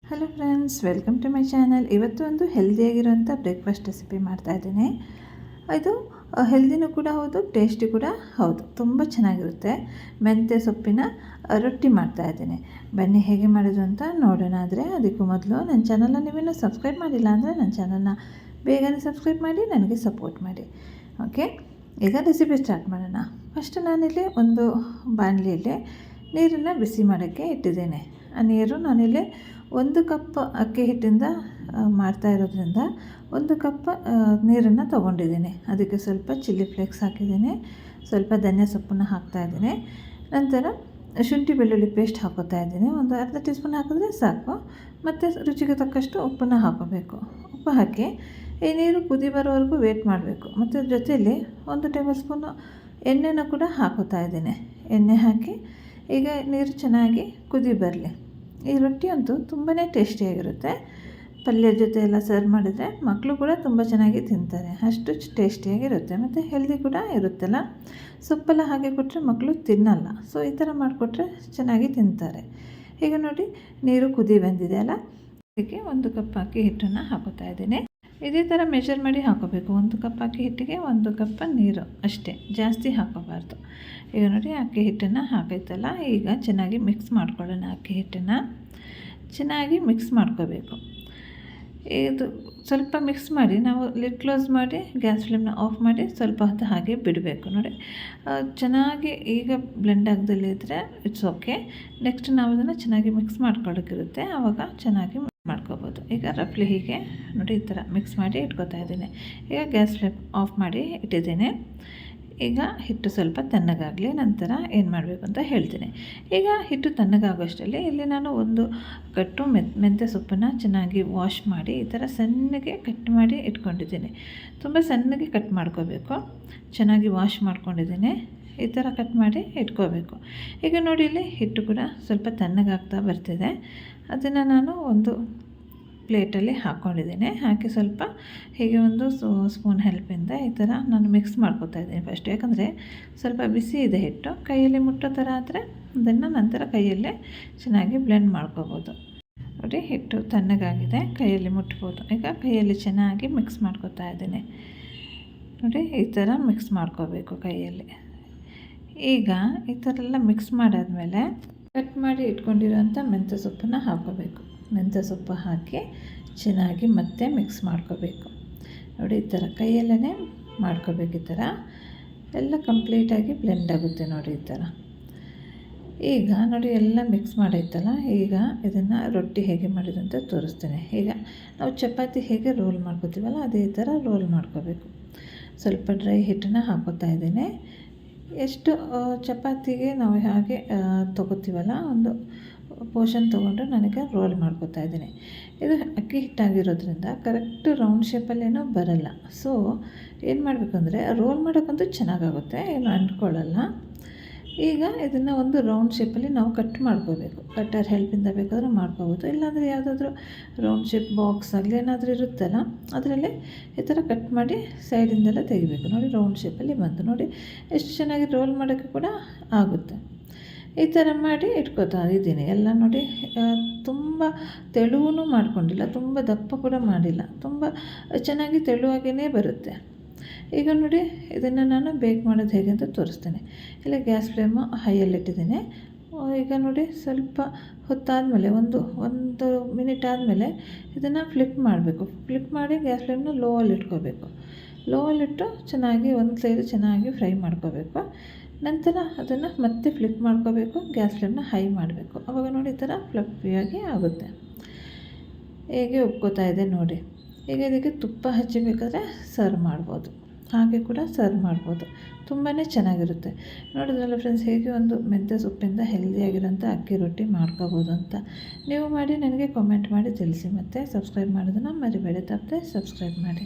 Hello friends, welcome to my channel. ಇವತ್ತು ಒಂದು ಹೆಲ್ದಿಯಾಗಿರೋಂಥ breakfast recipe ಮಾಡ್ತಾಯಿದ್ದೀನಿ. ಇದು ಹೆಲ್ದಿನೂ ಕೂಡ ಹೌದು, ಟೇಸ್ಟಿ ಕೂಡ ಹೌದು, ತುಂಬ ಚೆನ್ನಾಗಿರುತ್ತೆ. ಮೆಂತ್ಯ ಸೊಪ್ಪಿನ ರೊಟ್ಟಿ ಮಾಡ್ತಾಯಿದ್ದೀನಿ. ಬನ್ನಿ ಹೇಗೆ ಮಾಡೋದು ಅಂತ ನೋಡೋಣ. ಆದರೆ ಅದಕ್ಕೂ ಮೊದಲು ನನ್ನ ಚಾನಲ್ನ ನೀವೇನು ಸಬ್ಸ್ಕ್ರೈಬ್ ಮಾಡಿಲ್ಲ ಅಂದರೆ ನನ್ನ ಚಾನಲ್ನ ಬೇಗನೆ ಸಬ್ಸ್ಕ್ರೈಬ್ ಮಾಡಿ ನನಗೆ ಸಪೋರ್ಟ್ ಮಾಡಿ. ಓಕೆ, ಈಗ ರೆಸಿಪಿ ಸ್ಟಾರ್ಟ್ ಮಾಡೋಣ. ಫಸ್ಟ್ ನಾನಿಲ್ಲಿ ಒಂದು ಬಾಣಲಿಯಲ್ಲಿ ನೀರನ್ನು ಬಿಸಿ ಮಾಡೋಕ್ಕೆ ಇಟ್ಟಿದ್ದೇನೆ. ಆ ನೀರು ನಾನಿಲ್ಲಿ 1 ಕಪ್ ಅಕ್ಕಿ ಹಿಟ್ಟಿಂದ ಮಾಡ್ತಾ ಇರೋದ್ರಿಂದ 1 ಕಪ್ ನೀರನ್ನು ತೊಗೊಂಡಿದ್ದೀನಿ. ಅದಕ್ಕೆ ಸ್ವಲ್ಪ ಚಿಲ್ಲಿ ಫ್ಲೇಕ್ಸ್ ಹಾಕಿದ್ದೀನಿ, ಸ್ವಲ್ಪ ಧನಿಯಾ ಸೊಪ್ಪನ್ನು ಹಾಕ್ತಾಯಿದ್ದೀನಿ. ನಂತರ ಶುಂಠಿ ಬೆಳ್ಳುಳ್ಳಿ ಪೇಸ್ಟ್ ಹಾಕೋತಾ ಇದ್ದೀನಿ. ಒಂದು ಅರ್ಧ ಟೀ ಸ್ಪೂನ್ ಹಾಕಿದ್ರೆ ಸಾಕು. ಮತ್ತು ರುಚಿಗೆ ತಕ್ಕಷ್ಟು ಉಪ್ಪನ್ನು ಹಾಕೋಬೇಕು. ಉಪ್ಪು ಹಾಕಿ ಈ ನೀರು ಕುದಿ ಬರೋವರೆಗೂ ವೇಟ್ ಮಾಡಬೇಕು. ಮತ್ತು ಜೊತೆಯಲ್ಲಿ 1 ಟೇಬಲ್ ಸ್ಪೂನು ಎಣ್ಣೆನ ಕೂಡ ಹಾಕೋತಾ ಇದ್ದೀನಿ. ಎಣ್ಣೆ ಹಾಕಿ ಈಗ ನೀರು ಚೆನ್ನಾಗಿ ಕುದಿ ಬರಲಿ. ಈ ರೊಟ್ಟಿ ಅಂತೂ ತುಂಬಾ ಟೇಸ್ಟಿಯಾಗಿರುತ್ತೆ. ಪಲ್ಯ ಜೊತೆ ಎಲ್ಲ ಸರ್ವ್ ಮಾಡಿದರೆ ಮಕ್ಕಳು ಕೂಡ ತುಂಬ ಚೆನ್ನಾಗಿ ತಿಂತಾರೆ. ಅಷ್ಟು ಟೇಸ್ಟಿಯಾಗಿರುತ್ತೆ ಮತ್ತು ಹೆಲ್ದಿ ಕೂಡ ಇರುತ್ತಲ್ಲ. ಸೊಪ್ಪೆಲ್ಲ ಹಾಗೆ ಕೊಟ್ಟರೆ ಮಕ್ಕಳು ತಿನ್ನಲ್ಲ. ಸೊ ಈ ಥರ ಮಾಡಿಕೊಟ್ರೆ ಚೆನ್ನಾಗಿ ತಿಂತಾರೆ. ಈಗ ನೋಡಿ, ನೀರು ಕುದಿ ಬಂದಿದೆ ಅಲ್ಲ, ಅದಕ್ಕೆ 1 ಕಪ್ ಅಕ್ಕಿ ಹಿಟ್ಟನ್ನು ಹಾಕೋತಾ ಇದ್ದೀನಿ. ಇದೇ ಥರ ಮೆಜರ್ ಮಾಡಿ ಹಾಕೋಬೇಕು. 1 ಕಪ್ ಅಕ್ಕಿ ಹಿಟ್ಟಿಗೆ 1 ಕಪ್ ನೀರು ಅಷ್ಟೇ, ಜಾಸ್ತಿ ಹಾಕೋಬಾರ್ದು. ಈಗ ನೋಡಿ, ಅಕ್ಕಿ ಹಿಟ್ಟನ್ನು ಹಾಕೈತಲ್ಲ, ಈಗ ಚೆನ್ನಾಗಿ ಮಿಕ್ಸ್ ಮಾಡ್ಕೊಳ್ಳೋಣ. ಅಕ್ಕಿ ಹಿಟ್ಟನ್ನು ಚೆನ್ನಾಗಿ ಮಿಕ್ಸ್ ಮಾಡ್ಕೋಬೇಕು. ಇದು ಸ್ವಲ್ಪ ಮಿಕ್ಸ್ ಮಾಡಿ ನಾವು ಲಿಡ್ ಕ್ಲೋಸ್ ಮಾಡಿ ಗ್ಯಾಸ್ ಫ್ಲೇಮ್ನ ಆಫ್ ಮಾಡಿ ಸ್ವಲ್ಪ ಹೊತ್ತು ಹಾಗೆ ಬಿಡಬೇಕು. ನೋಡಿ, ಚೆನ್ನಾಗಿ ಈಗ ಬ್ಲೆಂಡ್ ಆಗದಲ್ಲೇ ಇದ್ದರೆ ಇಟ್ಸ್ ಓಕೆ. ನೆಕ್ಸ್ಟ್ ನಾವು ಅದನ್ನು ಚೆನ್ನಾಗಿ ಮಿಕ್ಸ್ ಮಾಡ್ಕೊಳ್ಳೋಕ್ಕಿರುತ್ತೆ, ಆವಾಗ ಚೆನ್ನಾಗಿ ಮಾಡ್ಕೋಬೋದು. ಈಗ ರಫ್ಲಿ ಹೀಗೆ ನೋಡಿ ಈ ಥರ ಮಿಕ್ಸ್ ಮಾಡಿ ಇಟ್ಕೋತಾ ಇದ್ದೀನಿ. ಈಗ ಗ್ಯಾಸ್ ಫ್ಲೇಮ್ ಆಫ್ ಮಾಡಿ ಇಟ್ಟಿದ್ದೀನಿ. ಈಗ ಹಿಟ್ಟು ಸ್ವಲ್ಪ ತಣ್ಣಗಾಗಲಿ, ನಂತರ ಏನು ಮಾಡಬೇಕು ಅಂತ ಹೇಳ್ತೀನಿ. ಈಗ ಹಿಟ್ಟು ತಣ್ಣಗಾಗೋಷ್ಟರಲ್ಲಿ ಇಲ್ಲಿ ನಾನು 1 ಕಟ್ಟು ಮೆಂತ್ಯ ಸೊಪ್ಪನ್ನು ಚೆನ್ನಾಗಿ ವಾಶ್ ಮಾಡಿ ಈ ಥರ ಸಣ್ಣಗೆ ಕಟ್ ಮಾಡಿ ಇಟ್ಕೊಂಡಿದ್ದೀನಿ. ತುಂಬ ಸಣ್ಣಗೆ ಕಟ್ ಮಾಡ್ಕೋಬೇಕು. ಚೆನ್ನಾಗಿ ವಾಶ್ ಮಾಡ್ಕೊಂಡಿದ್ದೀನಿ. ಈ ಥರ ಕಟ್ ಮಾಡಿ ಇಟ್ಕೋಬೇಕು. ಈಗ ನೋಡಿ, ಇಲ್ಲಿ ಹಿಟ್ಟು ಕೂಡ ಸ್ವಲ್ಪ ತಣ್ಣಗಾಗ್ತಾ ಬರ್ತಿದೆ. ಅದನ್ನು ನಾನು ಒಂದು ಪ್ಲೇಟಲ್ಲಿ ಹಾಕ್ಕೊಂಡಿದ್ದೀನಿ. ಹಾಕಿ ಸ್ವಲ್ಪ ಹೀಗೆ ಒಂದು ಸ್ಪೂನ್ ಹೆಲ್ಪಿಂದ ಈ ಥರ ನಾನು ಮಿಕ್ಸ್ ಮಾಡ್ಕೊತಾ ಇದ್ದೀನಿ ಫಸ್ಟ್. ಯಾಕಂದರೆ ಸ್ವಲ್ಪ ಬಿಸಿ ಇದೆ ಹಿಟ್ಟು, ಕೈಯಲ್ಲಿ ಮುಟ್ಟೋ ಥರ ಆದರೆ ಅದನ್ನು ನಂತರ ಕೈಯಲ್ಲೇ ಚೆನ್ನಾಗಿ ಬ್ಲೆಂಡ್ ಮಾಡ್ಕೋಬೋದು. ನೋಡಿ, ಹಿಟ್ಟು ತಣ್ಣಗಾಗಿದೆ, ಕೈಯಲ್ಲಿ ಮುಟ್ಬೋದು. ಈಗ ಕೈಯಲ್ಲಿ ಚೆನ್ನಾಗಿ ಮಿಕ್ಸ್ ಮಾಡ್ಕೊತಾ ಇದ್ದೀನಿ. ನೋಡಿ, ಈ ಥರ ಮಿಕ್ಸ್ ಮಾಡ್ಕೋಬೇಕು ಕೈಯಲ್ಲಿ. ಈಗ ಈ ಥರ ಎಲ್ಲ ಮಿಕ್ಸ್ ಮಾಡಾದಮೇಲೆ ಕಟ್ ಮಾಡಿ ಇಟ್ಕೊಂಡಿರೋಂಥ ಮೆಂತ್ಯ ಸೊಪ್ಪನ್ನು ಹಾಕೋಬೇಕು. ಮೆಂತ್ಯ ಸೊಪ್ಪು ಹಾಕಿ ಚೆನ್ನಾಗಿ ಮತ್ತೆ ಮಿಕ್ಸ್ ಮಾಡ್ಕೋಬೇಕು. ನೋಡಿ, ಈ ಥರ ಕೈಯಲ್ಲೇ ಮಾಡ್ಕೋಬೇಕು. ಈ ಥರ ಎಲ್ಲ ಕಂಪ್ಲೀಟಾಗಿ ಬ್ಲೆಂಡ್ ಆಗುತ್ತೆ. ನೋಡಿ, ಈ ಥರ. ಈಗ ನೋಡಿ, ಎಲ್ಲ ಮಿಕ್ಸ್ ಮಾಡೈತಲ್ಲ, ಈಗ ಇದನ್ನು ರೊಟ್ಟಿ ಹೇಗೆ ಮಾಡೋದು ಅಂತ ತೋರಿಸ್ತೇನೆ. ಈಗ ನಾವು ಚಪಾತಿ ಹೇಗೆ ರೋಲ್ ಮಾಡ್ಕೋತೀವಲ್ಲ, ಅದೇ ಥರ ರೋಲ್ ಮಾಡ್ಕೋಬೇಕು. ಸ್ವಲ್ಪ ಡ್ರೈ ಹಿಟ್ಟನ್ನು ಹಾಕೋತಾ ಇದ್ದೀನಿ. ಎಷ್ಟು ಚಪಾತಿಗೆ ನಾವು ಹಾಗೆ ತೊಗೋತೀವಲ್ಲ, ಒಂದು ಪೋರ್ಷನ್ ತೊಗೊಂಡು ನನಗೆ ರೋಲ್ ಮಾಡ್ಕೋತಾ ಇದ್ದೀನಿ. ಇದು ಅಕ್ಕಿ ಹಿಟ್ಟಾಗಿರೋದ್ರಿಂದ ಕರೆಕ್ಟ್ ರೌಂಡ್ ಶೇಪಲ್ಲೇನೂ ಬರಲ್ಲ. ಸೊ ಏನು ಮಾಡಬೇಕಂದ್ರೆ, ರೋಲ್ ಮಾಡೋಕ್ಕಂತೂ ಚೆನ್ನಾಗಾಗುತ್ತೆ, ಏನು ಅಂಟ್ಕೊಳ್ಳಲ್ಲ. ಈಗ ಇದನ್ನು ಒಂದು ರೌಂಡ್ ಶೇಪಲ್ಲಿ ನಾವು ಕಟ್ ಮಾಡ್ಕೋಬೇಕು. ಕಟ್ಟರ್ ಹೆಲ್ಪಿಂದ ಬೇಕಾದರೂ ಮಾಡ್ಕೋಬೋದು, ಇಲ್ಲಾಂದರೆ ಯಾವುದಾದ್ರೂ ರೌಂಡ್ ಶೇಪ್ ಬಾಕ್ಸ್ ಆಗಲಿ ಏನಾದರೂ ಇರುತ್ತಲ್ಲ, ಅದರಲ್ಲೇ ಈ ಥರ ಕಟ್ ಮಾಡಿ ಸೈಡಿಂದೆಲ್ಲ ತೆಗಿಬೇಕು. ನೋಡಿ, ರೌಂಡ್ ಶೇಪಲ್ಲಿ ಬಂತು. ನೋಡಿ, ಎಷ್ಟು ಚೆನ್ನಾಗಿ ರೋಲ್ ಮಾಡೋಕ್ಕೆ ಕೂಡ ಆಗುತ್ತೆ. ಈ ಥರ ಮಾಡಿ ಇಟ್ಕೋತಾ ಇದ್ದೀನಿ ಎಲ್ಲ. ನೋಡಿ, ತುಂಬ ತೆಳುವೂ ಮಾಡ್ಕೊಂಡಿಲ್ಲ, ತುಂಬ ದಪ್ಪ ಕೂಡ ಮಾಡಿಲ್ಲ, ತುಂಬ ಚೆನ್ನಾಗಿ ತೆಳುವಾಗಿಯೇ ಬರುತ್ತೆ. ಈಗ ನೋಡಿ, ಇದನ್ನು ನಾನು ಬೇಕ್ ಮಾಡೋದು ಹೇಗೆ ಅಂತ ತೋರಿಸ್ತೇನೆ. ಇಲ್ಲ, ಗ್ಯಾಸ್ ಫ್ಲೇಮು ಹೈಯಲ್ಲಿಟ್ಟಿದ್ದೀನಿ. ಈಗ ನೋಡಿ, ಸ್ವಲ್ಪ ಹೊತ್ತಾದಮೇಲೆ ಒಂದು ಮಿನಿಟ್ ಆದಮೇಲೆ ಇದನ್ನು ಫ್ಲಿಪ್ ಮಾಡಬೇಕು. ಫ್ಲಿಪ್ ಮಾಡಿ ಗ್ಯಾಸ್ ಫ್ಲೇಮ್ನ ಲೋವಲ್ಲಿ ಇಟ್ಕೋಬೇಕು. ಲೋವಲ್ಲಿಟ್ಟು ಚೆನ್ನಾಗಿ ಒಂದು ಸೈಡು ಚೆನ್ನಾಗಿ ಫ್ರೈ ಮಾಡ್ಕೋಬೇಕು. ನಂತರ ಅದನ್ನು ಮತ್ತೆ ಫ್ಲಿಪ್ ಮಾಡ್ಕೋಬೇಕು. ಗ್ಯಾಸ್ ಫ್ಲೇಮ್ನ ಹೈ ಮಾಡಬೇಕು. ಆವಾಗ ನೋಡಿ, ಈ ಥರ ಫ್ಲಫಿಯಾಗಿ ಆಗುತ್ತೆ. ಹೇಗೆ ಉಬ್ಕೋತಾ ಇದೆ ನೋಡಿ. ಈಗ ಇದಕ್ಕೆ ತುಪ್ಪ ಹಚ್ಚಬೇಕಾದ್ರೆ ಸರ್ವ್ ಮಾಡ್ಬೋದು, ಹಾಗೆ ಕೂಡ ಸರ್ವ್ ಮಾಡ್ಬೋದು. ತುಂಬಾ ಚೆನ್ನಾಗಿರುತ್ತೆ. ನೋಡಿದ್ರಲ್ಲ ಫ್ರೆಂಡ್ಸ್, ಹೇಗೆ ಒಂದು ಮೆಂತ್ಯ ಸೊಪ್ಪಿಂದ ಹೆಲ್ದಿಯಾಗಿರೋಂಥ ಅಕ್ಕಿ ರೊಟ್ಟಿ ಮಾಡ್ಕೋಬೋದು ಅಂತ. ನೀವು ಮಾಡಿ ನನಗೆ ಕಾಮೆಂಟ್ ಮಾಡಿ ತಿಳಿಸಿ. ಮತ್ತು ಸಬ್ಸ್ಕ್ರೈಬ್ ಮಾಡೋದನ್ನು ಮರಿಬೇಡಿ, ತಪ್ಪದೆ ಸಬ್ಸ್ಕ್ರೈಬ್ ಮಾಡಿ.